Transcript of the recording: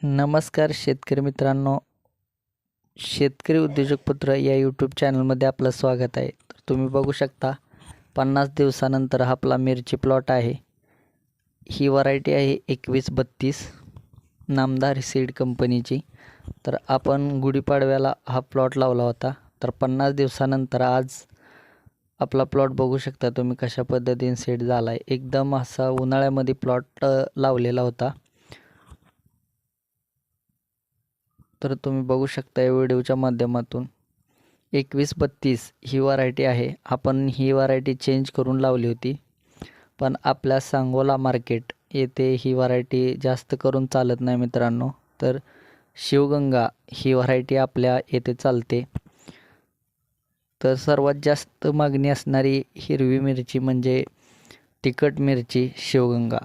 नमस्कार शेतकरी मित्रांनो, शेतकरी उद्योजक पुत्र या यूट्यूब चॅनलमध्ये आपलं स्वागत आहे. तर तुम्ही बघू शकता 50 दिवसानंतर हा आपला मिरची प्लॉट आहे. ही व्हरायटी आहे 2132 नामदार सीड कंपनीची. तर आपण गुढीपाडव्याला हा प्लॉट लावला होता. तर 50 दिवसानंतर आज आपला प्लॉट बघू शकता तुम्ही कशा पद्धतीने सेट झाला आहे. एकदम असा उन्हाळ्यामध्ये प्लॉट लावलेला होता. तर तुम्ही बघू शकता या व्हिडिओच्या माध्यमातून 2132 ही व्हरायटी आहे. आपण ही व्हरायटी चेंज करून लावली होती, पण आपल्या सांगोला मार्केट येथे ही व्हरायटी जास्त करून चालत नाही मित्रांनो. तर शिवगंगा ही व्हरायटी आपल्या येथे चालते. तर सर्वात जास्त मागणी असणारी हिरवी मिरची म्हणजे तिखट मिरची शिवगंगा.